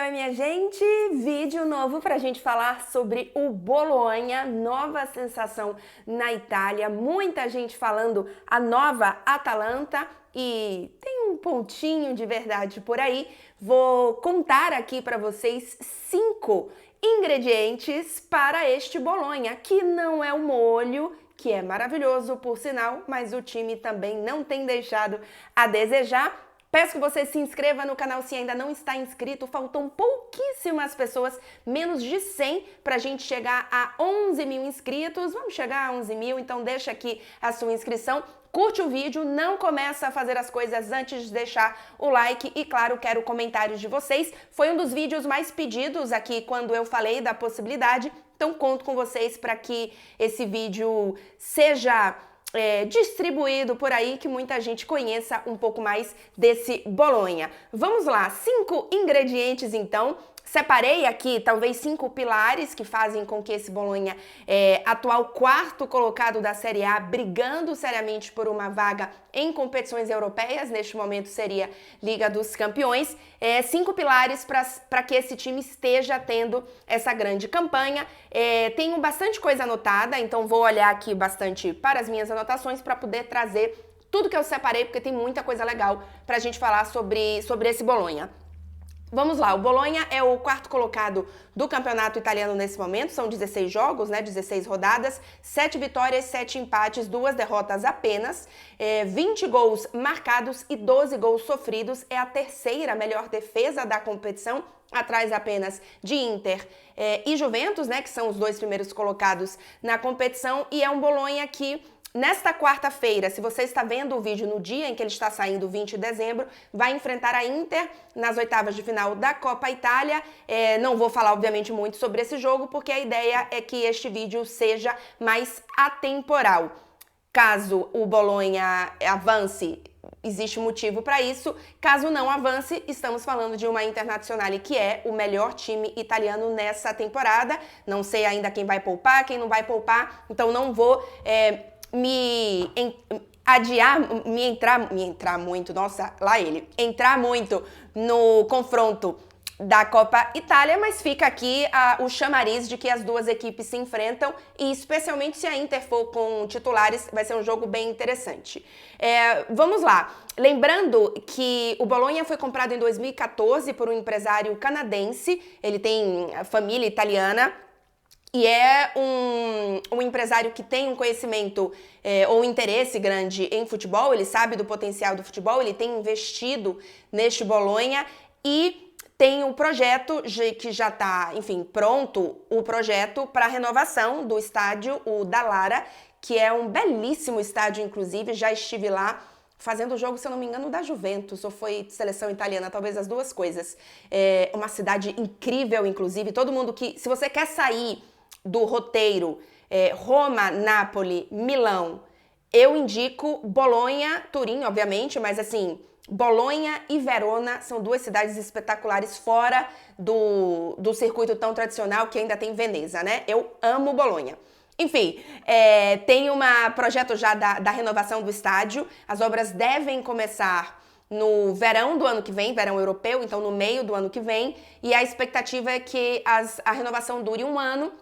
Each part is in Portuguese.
dia, minha gente! Vídeo novo para a gente falar sobre o Bolonha, nova sensação na Itália. Muita gente falando a nova Atalanta e tem um pontinho de verdade por aí. Vou contar aqui para vocês 5 ingredientes para este Bolonha, que não é o molho, que é maravilhoso por sinal, mas o time também não tem deixado a desejar. Peço que você se inscreva no canal se ainda não está inscrito. Faltam pouquíssimas pessoas, menos de 100, para a gente chegar a 11 mil inscritos. Vamos chegar a 11 mil, então deixa aqui a sua inscrição. Curte o vídeo, não começa a fazer as coisas antes de deixar o like e, claro, quero comentários de vocês. Foi um dos vídeos mais pedidos aqui quando eu falei da possibilidade, então conto com vocês para que esse vídeo seja distribuído por aí, que muita gente conheça um pouco mais desse Bolonha. Vamos lá, 5 ingredientes então. Separei aqui talvez 5 pilares que fazem com que esse Bolonha, atual quarto colocado da Série A, brigando seriamente por uma vaga em competições europeias, neste momento seria Liga dos Campeões, 5 pilares para que esse time esteja tendo essa grande campanha. Tenho bastante coisa anotada, então vou olhar aqui bastante para as minhas anotações para poder trazer tudo que eu separei, porque tem muita coisa legal para a gente falar sobre esse Bolonha. Vamos lá, o Bolonha é o quarto colocado do campeonato italiano nesse momento, são 16 jogos, 16 rodadas, 7 vitórias, 7 empates, 2 derrotas apenas, 20 gols marcados e 12 gols sofridos, é a terceira melhor defesa da competição, atrás apenas de Inter e Juventus, que são os 2 primeiros colocados na competição, e é um Bolonha que nesta quarta-feira, se você está vendo o vídeo no dia em que ele está saindo, 20 de dezembro, vai enfrentar a Inter nas oitavas de final da Copa Itália. Não vou falar, obviamente, muito sobre esse jogo, porque a ideia é que este vídeo seja mais atemporal. Caso o Bolonha avance, existe motivo para isso. Caso não avance, estamos falando de uma Internazionale que é o melhor time italiano nessa temporada. Não sei ainda quem vai poupar, quem não vai poupar, então não vou entrar muito no confronto da Copa Itália, mas fica aqui o chamariz de que as duas equipes se enfrentam e especialmente se a Inter for com titulares, vai ser um jogo bem interessante. Vamos lá, lembrando que o Bolonha foi comprado em 2014 por um empresário canadense, ele tem família italiana, e é um empresário que tem um conhecimento ou um interesse grande em futebol, ele sabe do potencial do futebol, ele tem investido neste Bolonha e tem um projeto que já está, enfim, pronto, o projeto para a renovação do estádio, o Dallara, que é um belíssimo estádio, inclusive, já estive lá fazendo o jogo, se eu não me engano, da Juventus, ou foi seleção italiana, talvez as duas coisas. É uma cidade incrível, inclusive, todo mundo que, se você quer sair do roteiro Roma, Nápoles, Milão, eu indico Bolonha, Turim, obviamente, mas assim, Bolonha e Verona são 2 cidades espetaculares fora do circuito tão tradicional que ainda tem Veneza, Eu amo Bolonha. Enfim, tem um projeto já da renovação do estádio, as obras devem começar no verão do ano que vem, verão europeu, então no meio do ano que vem, e a expectativa é que a renovação dure 1 ano,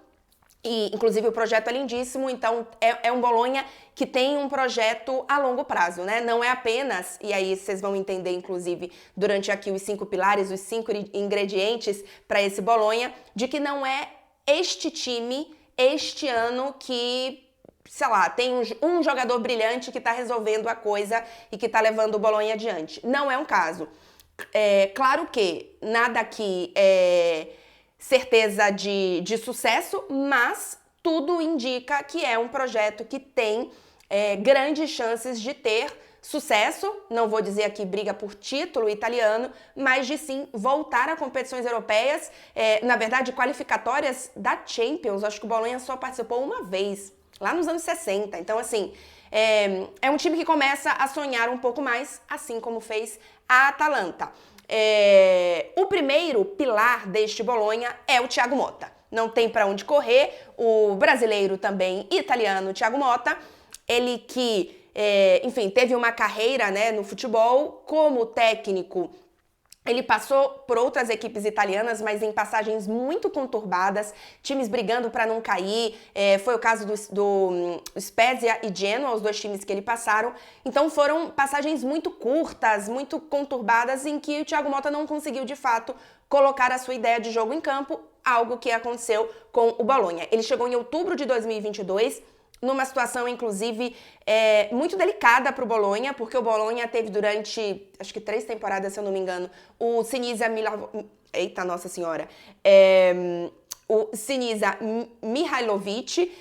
e inclusive o projeto é lindíssimo, então é um Bolonha que tem um projeto a longo prazo, Não é apenas, e aí vocês vão entender inclusive durante aqui os 5 pilares, os 5 ingredientes para esse Bolonha, de que não é este time, este ano que, sei lá, tem um jogador brilhante que está resolvendo a coisa e que está levando o Bolonha adiante. Não é um caso. Claro que nada aqui é certeza de sucesso, mas tudo indica que é um projeto que tem grandes chances de ter sucesso, não vou dizer aqui briga por título italiano, mas de sim voltar a competições europeias, na verdade qualificatórias da Champions. Acho que o Bolonha só participou uma vez, lá nos anos 60, então assim, é um time que começa a sonhar um pouco mais, assim como fez a Atalanta. O primeiro pilar deste Bolonha é o Thiago Motta. Não tem para onde correr, o brasileiro também italiano Thiago Motta, ele que, enfim, teve uma carreira no futebol como técnico Ele passou por outras equipes italianas, mas em passagens muito conturbadas, times brigando para não cair. Foi o caso do Spezia e Genoa, os dois times que ele passaram. Então foram passagens muito curtas, muito conturbadas, em que o Thiago Motta não conseguiu, de fato, colocar a sua ideia de jogo em campo, algo que aconteceu com o Bologna. Ele chegou em outubro de 2022, numa situação, inclusive, muito delicada para o Bologna, porque o Bologna teve durante, acho que 3 temporadas, se eu não me engano, o Sinisa Eita, Nossa Senhora! O Sinisa Mihajlovic,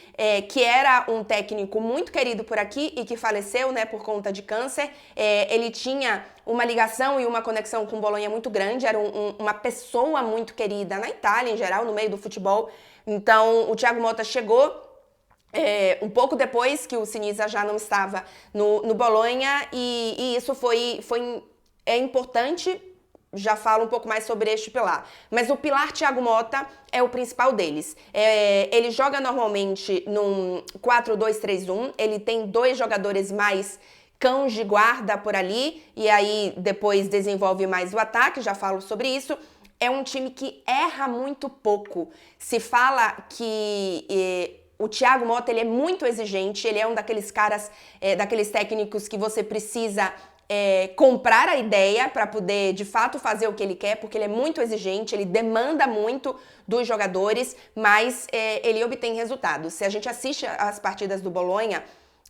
que era um técnico muito querido por aqui e que faleceu, né, por conta de câncer. Ele tinha uma ligação e uma conexão com o Bologna muito grande, era uma pessoa muito querida na Itália, em geral, no meio do futebol. Então, o Thiago Motta chegou um pouco depois que o Sinisa já não estava no Bologna, e isso é importante. Já falo um pouco mais sobre este pilar. Mas o pilar Thiago Motta é o principal deles. Ele joga normalmente num 4-2-3-1, ele tem 2 jogadores mais cães de guarda por ali, e aí depois desenvolve mais o ataque, já falo sobre isso. É um time que erra muito pouco. Se fala que o Thiago Motta, ele é muito exigente, ele é um daqueles caras, daqueles técnicos que você precisa comprar a ideia para poder, de fato, fazer o que ele quer, porque ele é muito exigente, ele demanda muito dos jogadores, mas ele obtém resultados. Se a gente assiste as partidas do Bologna,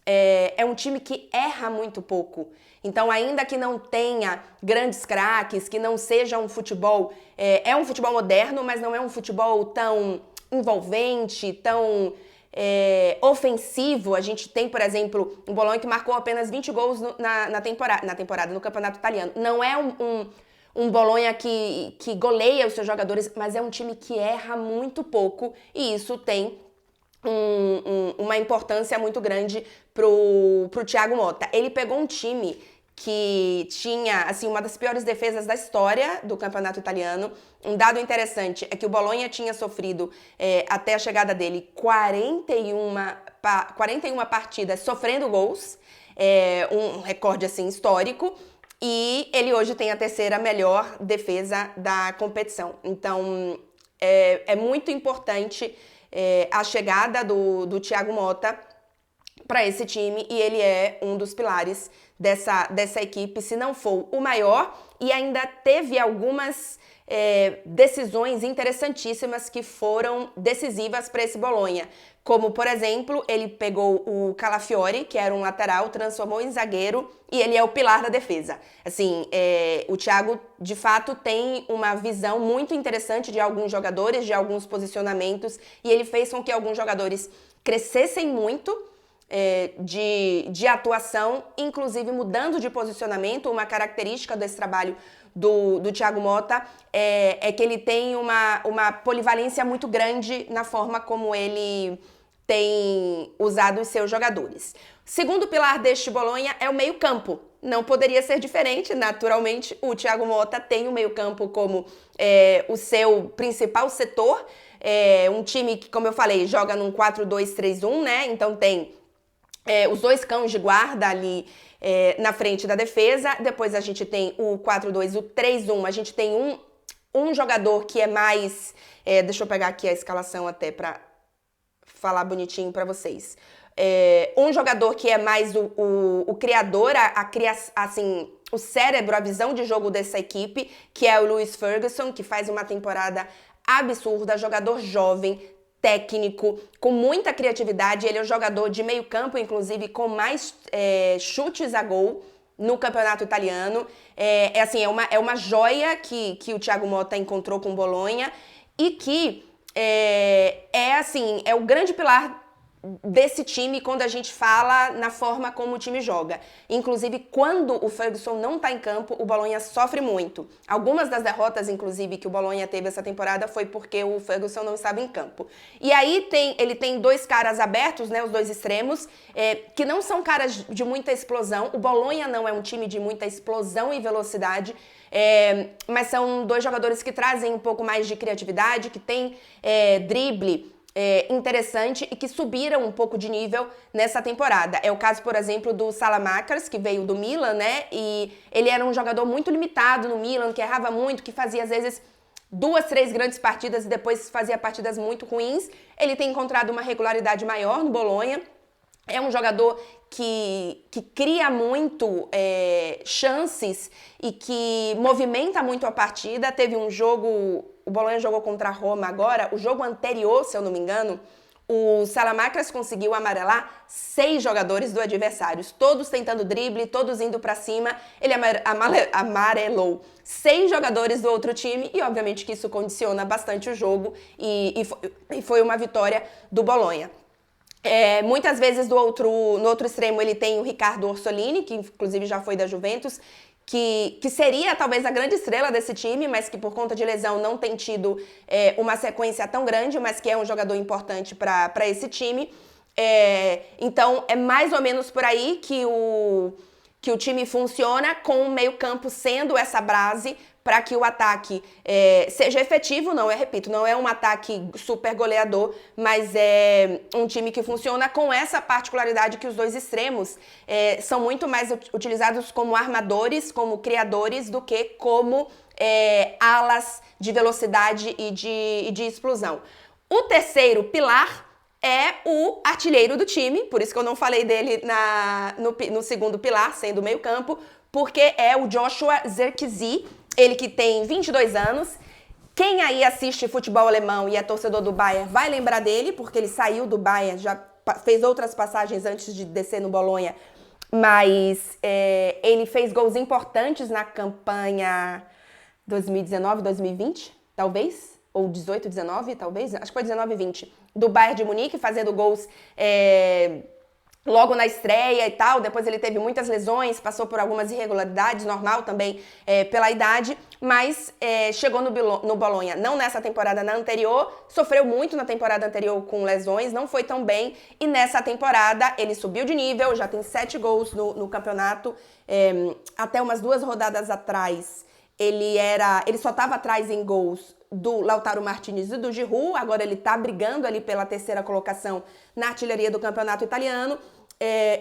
é um time que erra muito pouco. Então, ainda que não tenha grandes craques, que não seja um futebol... É um futebol moderno, mas não é um futebol tão envolvente, tão... ofensivo. A gente tem, por exemplo, um Bologna que marcou apenas 20 gols na temporada, no Campeonato Italiano. Não é um Bologna que goleia os seus jogadores, mas é um time que erra muito pouco, e isso tem uma importância muito grande pro Thiago Motta. Ele pegou um time que tinha, assim, uma das piores defesas da história do campeonato italiano. Um dado interessante é que o Bologna tinha sofrido, até a chegada dele, 41 partidas sofrendo gols, um recorde, assim, histórico, e ele hoje tem a 3ª melhor defesa da competição. Então, é muito importante a chegada do Thiago Motta para esse time, e ele é um dos pilares dessa equipe, se não for o maior, e ainda teve algumas decisões interessantíssimas que foram decisivas para esse Bologna. Como, por exemplo, ele pegou o Calafiori, que era um lateral, transformou em zagueiro, e ele é o pilar da defesa. Assim, o Thiago, de fato, tem uma visão muito interessante de alguns jogadores, de alguns posicionamentos, e ele fez com que alguns jogadores crescessem muito de atuação, inclusive mudando de posicionamento. Uma característica desse trabalho do Thiago Motta é que ele tem uma polivalência muito grande na forma como ele tem usado os seus jogadores. Segundo pilar deste Bologna é o meio-campo. Não poderia ser diferente, naturalmente. O Thiago Motta tem o meio-campo como o seu principal setor. Um time que, como eu falei, joga num 4-2-3-1, né? Então tem os 2 cães de guarda ali na frente da defesa. Depois a gente tem o 4-2, o 3-1. A gente tem um jogador que é mais... deixa eu pegar aqui a escalação até para falar bonitinho para vocês. Um jogador que é mais o criador, assim, o cérebro, a visão de jogo dessa equipe, que é o Lewis Ferguson, que faz uma temporada absurda, jogador jovem, técnico, com muita criatividade. Ele é o jogador de meio campo, inclusive, com mais chutes a gol no campeonato italiano. É uma joia que o Thiago Motta encontrou com o Bologna, e que é o grande pilar desse time quando a gente fala na forma como o time joga. Inclusive, quando o Ferguson não tá em campo, o Bologna sofre muito. Algumas das derrotas, inclusive, que o Bologna teve essa temporada foi porque o Ferguson não estava em campo. E aí ele tem 2 caras abertos, né, os 2 extremos, que não são caras de muita explosão. O Bologna não é um time de muita explosão e velocidade, mas são 2 jogadores que trazem um pouco mais de criatividade, que tem drible interessante e que subiram um pouco de nível nessa temporada. É o caso, por exemplo, do Salamakers, que veio do Milan, né? E ele era um jogador muito limitado no Milan, que errava muito, que fazia às vezes 2, 3 grandes partidas e depois fazia partidas muito ruins. Ele tem encontrado uma regularidade maior no Bolonha. É um jogador que cria muito chances e que movimenta muito a partida. Teve um jogo, o Bolonha jogou contra a Roma agora, o jogo anterior, se eu não me engano, o Salamakers conseguiu amarelar 6 jogadores do adversário, todos tentando drible, todos indo pra cima. Ele amarelou 6 jogadores do outro time e obviamente que isso condiciona bastante o jogo e foi uma vitória do Bolonha. Muitas vezes no outro extremo ele tem o Riccardo Orsolini, que inclusive já foi da Juventus, que seria talvez a grande estrela desse time, mas que por conta de lesão não tem tido uma sequência tão grande, mas que é um jogador importante para esse time. Então é mais ou menos por aí que o time funciona, com o meio-campo sendo essa base para que o ataque seja efetivo. Repito, não é um ataque super goleador, mas é um time que funciona com essa particularidade que os dois extremos são muito mais utilizados como armadores, como criadores, do que como alas de velocidade e de explosão. O terceiro pilar é o artilheiro do time, por isso que eu não falei dele no segundo pilar, sendo o meio-campo, porque é o Joshua Zirkzee, ele que tem 22 anos. Quem aí assiste futebol alemão e é torcedor do Bayern vai lembrar dele, porque ele saiu do Bayern, já fez outras passagens antes de descer no Bolonha, mas ele fez gols importantes na campanha 2019-2020, talvez, ou 18-19, talvez, acho que foi 19-20, do Bayern de Munique, fazendo gols logo na estreia e tal. Depois ele teve muitas lesões, passou por algumas irregularidades, normal também pela idade, mas chegou no Bolonha, não nessa temporada, na anterior, sofreu muito na temporada anterior com lesões, não foi tão bem, e nessa temporada ele subiu de nível, já tem 7 gols no campeonato. Até umas 2 rodadas atrás, ele só estava atrás em gols do Lautaro Martinez e do Giroud. Agora ele tá brigando ali pela 3ª colocação na artilharia do campeonato italiano,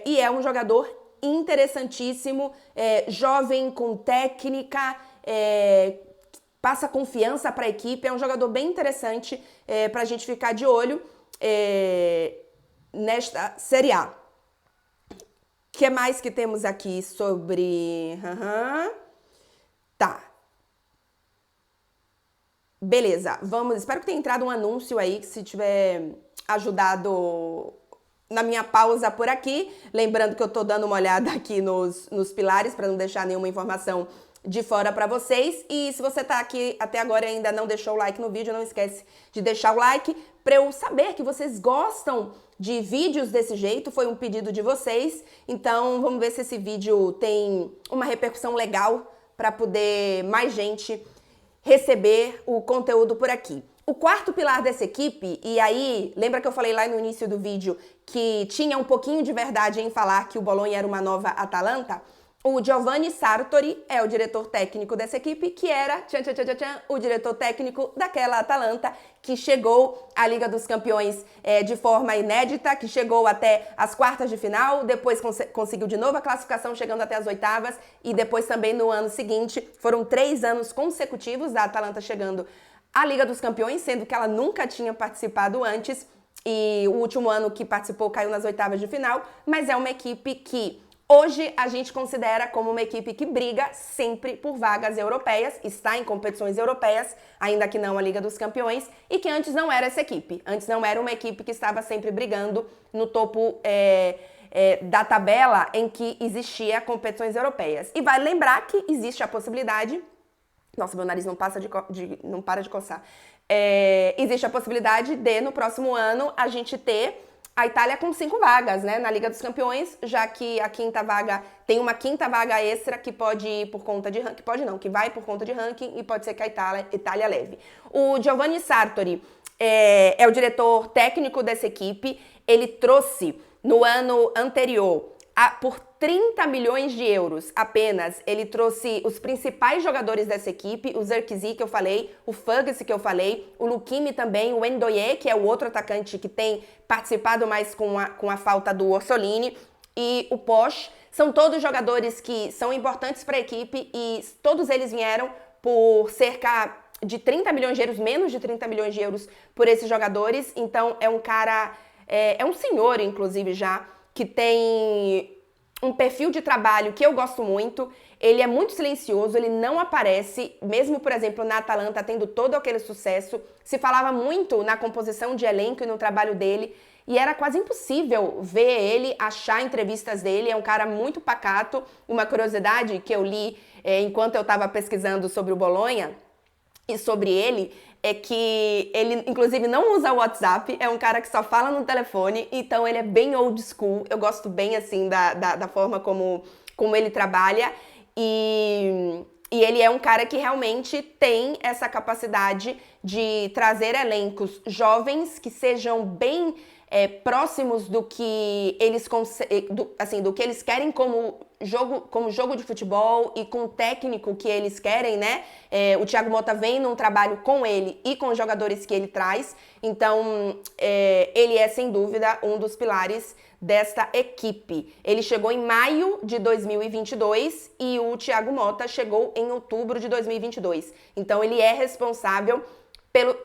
e é um jogador interessantíssimo, jovem, com técnica, passa confiança para a equipe, é um jogador bem interessante para a gente ficar de olho nesta Série A. O que mais que temos aqui sobre... Tá. Beleza, vamos... Espero que tenha entrado um anúncio aí, que se tiver ajudado na minha pausa por aqui. Lembrando que eu tô dando uma olhada aqui nos pilares, para não deixar nenhuma informação de fora para vocês. E se você tá aqui até agora e ainda não deixou o like no vídeo, não esquece de deixar o like, para eu saber que vocês gostam de vídeos desse jeito. Foi um pedido de vocês, então vamos ver se esse vídeo tem uma repercussão legal para poder mais gente receber o conteúdo por aqui. O quarto pilar dessa equipe, e aí, lembra que eu falei lá no início do vídeo que tinha um pouquinho de verdade em falar que o Bolonha era uma nova Atalanta? O Giovanni Sartori é o diretor técnico dessa equipe, que era o diretor técnico daquela Atalanta que chegou à Liga dos Campeões de forma inédita, que chegou até as quartas de final, depois conseguiu de novo a classificação, chegando até as oitavas, e depois também no ano seguinte, foram 3 anos consecutivos da Atalanta chegando à Liga dos Campeões, sendo que ela nunca tinha participado antes, e o último ano que participou caiu nas oitavas de final, mas é uma equipe que hoje a gente considera como uma equipe que briga sempre por vagas europeias, está em competições europeias, ainda que não a Liga dos Campeões, e que antes não era essa equipe. Antes não era uma equipe que estava sempre brigando no topo da tabela em que existia competições europeias. E vale lembrar que existe a possibilidade... Nossa, meu nariz não para de coçar. Existe a possibilidade de, no próximo ano, a gente ter a Itália com 5 vagas, né, na Liga dos Campeões, já que a quinta vaga tem uma quinta vaga extra que pode ir por conta de ranking, que vai por conta de ranking, e pode ser que a Itália leve. O Giovanni Sartori é o diretor técnico dessa equipe. Ele trouxe no ano anterior por 30 milhões de euros apenas, ele trouxe os principais jogadores dessa equipe, o Zirkzee que eu falei, o Ferguson que eu falei, o Lukimi também, o Ndoye, que é o outro atacante que tem participado mais com a falta do Orsolini, e o Posch. São todos jogadores que são importantes para a equipe e todos eles vieram por cerca de 30 milhões de euros, menos de 30 milhões de euros por esses jogadores. Então é um cara, é um senhor inclusive já, que tem um perfil de trabalho que eu gosto muito. Ele é muito silencioso, ele não aparece, mesmo, por exemplo, na Atalanta tendo todo aquele sucesso. Se falava muito na composição de elenco e no trabalho dele, e era quase impossível ver ele, achar entrevistas dele. É um cara muito pacato. Uma curiosidade que eu li enquanto eu estava pesquisando sobre o Bolonha e sobre ele, é que ele, inclusive, não usa o WhatsApp, é um cara que só fala no telefone, então ele é bem old school. Eu gosto bem, assim, da forma como ele trabalha, e ele é um cara que realmente tem essa capacidade de trazer elencos jovens que sejam bem próximos do que eles do que eles querem como jogo de futebol e com o técnico que eles querem, né? O Thiago Motta vem num trabalho com ele e com os jogadores que ele traz, então ele é sem dúvida um dos pilares desta equipe. Ele chegou em maio de 2022 e o Thiago Motta chegou em outubro de 2022. Então ele é responsável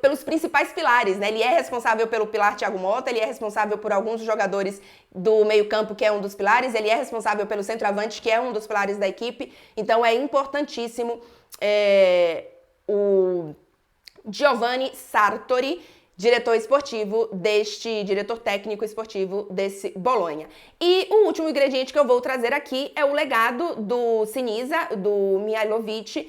pelos principais pilares, né? Ele é responsável pelo pilar Thiago Motta, ele é responsável por alguns jogadores do meio-campo, que é um dos pilares, ele é responsável pelo centroavante, que é um dos pilares da equipe. Então é importantíssimo o Giovanni Sartori, diretor técnico esportivo desse Bolonha. E o último ingrediente que eu vou trazer aqui é o legado do Sinisa, do Mihajlovic,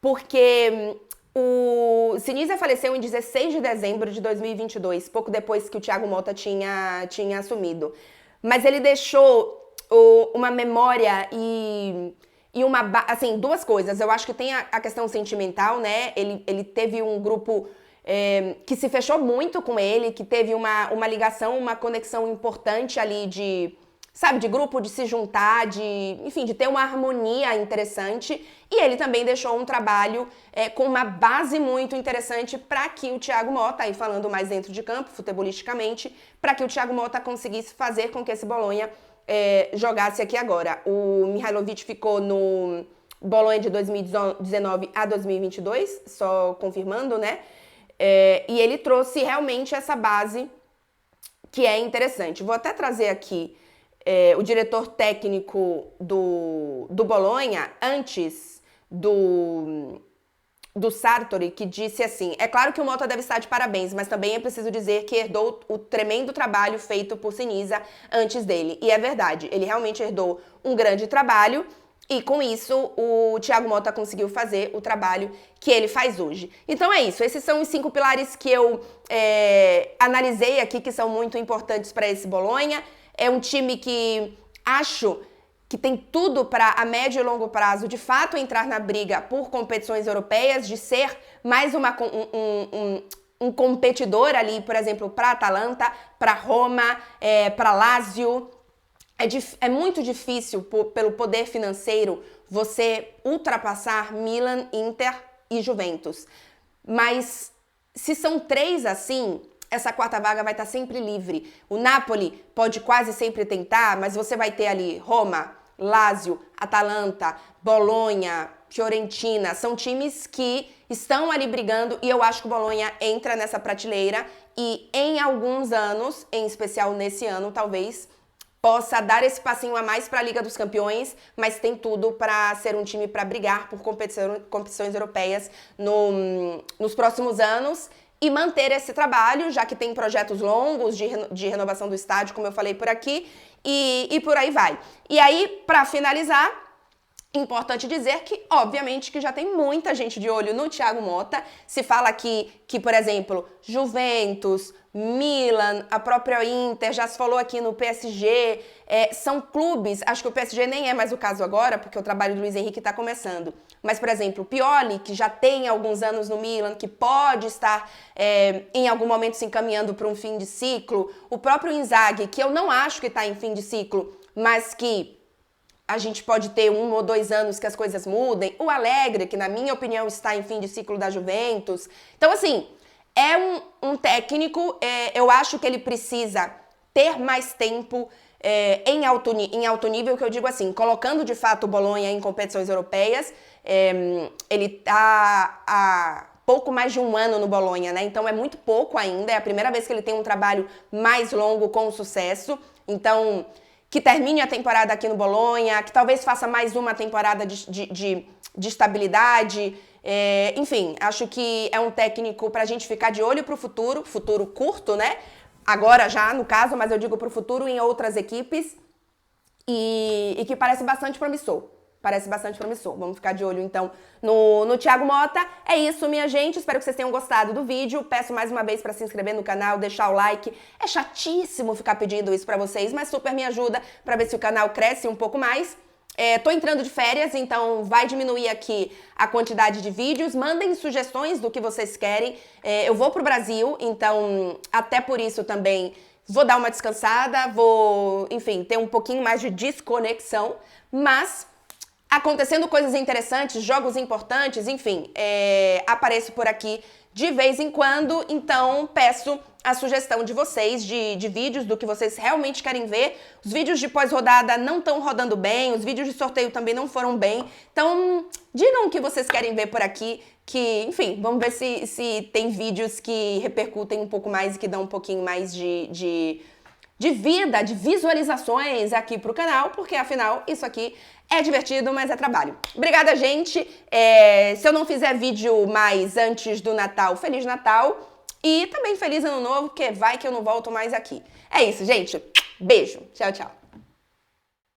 porque o Sinisa faleceu em 16 de dezembro de 2022, pouco depois que o Thiago Motta tinha assumido. Mas ele deixou uma memória e assim, duas coisas. Eu acho que tem a questão sentimental, né? Ele teve um grupo que se fechou muito com ele, que teve uma ligação, uma conexão importante ali de grupo, de se juntar, enfim, de ter uma harmonia interessante. E ele também deixou um trabalho com uma base muito interessante para que o Thiago Motta, aí falando mais dentro de campo, futebolisticamente, para que o Thiago Motta conseguisse fazer com que esse Bolonha jogasse aqui agora. O Mihajlovic ficou no Bolonha de 2019 a 2022, só confirmando, né? E ele trouxe realmente essa base que é interessante. Vou até trazer aqui o diretor técnico do Bolonha, antes do Sartori, que disse assim: é claro que o Motta deve estar de parabéns, mas também é preciso dizer que herdou o tremendo trabalho feito por Sinisa antes dele. E é verdade, ele realmente herdou um grande trabalho, e com isso o Thiago Motta conseguiu fazer o trabalho que ele faz hoje. Então é isso, esses são os 5 pilares que eu analisei aqui, que são muito importantes para esse Bolonha. É um time que acho que tem tudo para, a médio e longo prazo, de fato entrar na briga por competições europeias, de ser mais um competidor ali, por exemplo, para Atalanta, para Roma, para Lazio. É muito difícil, pelo poder financeiro, você ultrapassar Milan, Inter e Juventus. Mas se são 3 assim, essa 4ª vaga vai estar sempre livre. O Napoli pode quase sempre tentar, mas você vai ter ali Roma, Lazio, Atalanta, Bolonha, Fiorentina. São times que estão ali brigando, e eu acho que o Bolonha entra nessa prateleira e em alguns anos, em especial nesse ano, talvez possa dar esse passinho a mais para a Liga dos Campeões, mas tem tudo para ser um time para brigar por competições europeias nos próximos anos e manter esse trabalho, já que tem projetos longos de renovação do estádio, como eu falei por aqui, e por aí vai. E aí, para finalizar, importante dizer que, obviamente, que já tem muita gente de olho no Thiago Motta. Se fala aqui que, por exemplo, Juventus, Milan, a própria Inter, já se falou aqui no PSG, são clubes, acho que o PSG nem é mais o caso agora, porque o trabalho do Luiz Henrique está começando, mas, por exemplo, o Pioli, que já tem alguns anos no Milan, que pode estar em algum momento se encaminhando para um fim de ciclo, o próprio Inzaghi, que eu não acho que está em fim de ciclo, mas que a gente pode ter 1 ou 2 anos que as coisas mudem. O Allegri, que na minha opinião está em fim de ciclo da Juventus. Então, assim, é um técnico, eu acho que ele precisa ter mais tempo em alto nível, que eu digo assim, colocando de fato o Bolonha em competições europeias. Ele tá há pouco mais de 1 ano no Bolonha, né? Então é muito pouco ainda, é a primeira vez que ele tem um trabalho mais longo com sucesso. Então, que termine a temporada aqui no Bolonha, que talvez faça mais uma temporada de estabilidade. Enfim, acho que é um técnico pra gente ficar de olho pro futuro curto, né? Agora já, no caso, mas eu digo pro futuro em outras equipes. E que parece bastante promissor. Vamos ficar de olho, então, no Thiago Motta. É isso, minha gente. Espero que vocês tenham gostado do vídeo. Peço mais uma vez para se inscrever no canal, deixar o like. É chatíssimo ficar pedindo isso para vocês, mas super me ajuda para ver se o canal cresce um pouco mais. Tô entrando de férias, então vai diminuir aqui a quantidade de vídeos. Mandem sugestões do que vocês querem. Eu vou pro Brasil, então até por isso também vou dar uma descansada, vou, enfim, ter um pouquinho mais de desconexão, mas acontecendo coisas interessantes, jogos importantes, enfim, apareço por aqui de vez em quando, então peço a sugestão de vocês, de vídeos, do que vocês realmente querem ver. Os vídeos de pós-rodada não estão rodando bem, os vídeos de sorteio também não foram bem, então digam o que vocês querem ver por aqui, que, enfim, vamos ver se tem vídeos que repercutem um pouco mais e que dão um pouquinho mais de vida, de visualizações aqui pro canal, porque afinal isso aqui é divertido, mas é trabalho. Obrigada, gente. Se eu não fizer vídeo mais antes do Natal, Feliz Natal. E também Feliz Ano Novo, porque vai que eu não volto mais aqui. É isso, gente. Beijo. Tchau, tchau.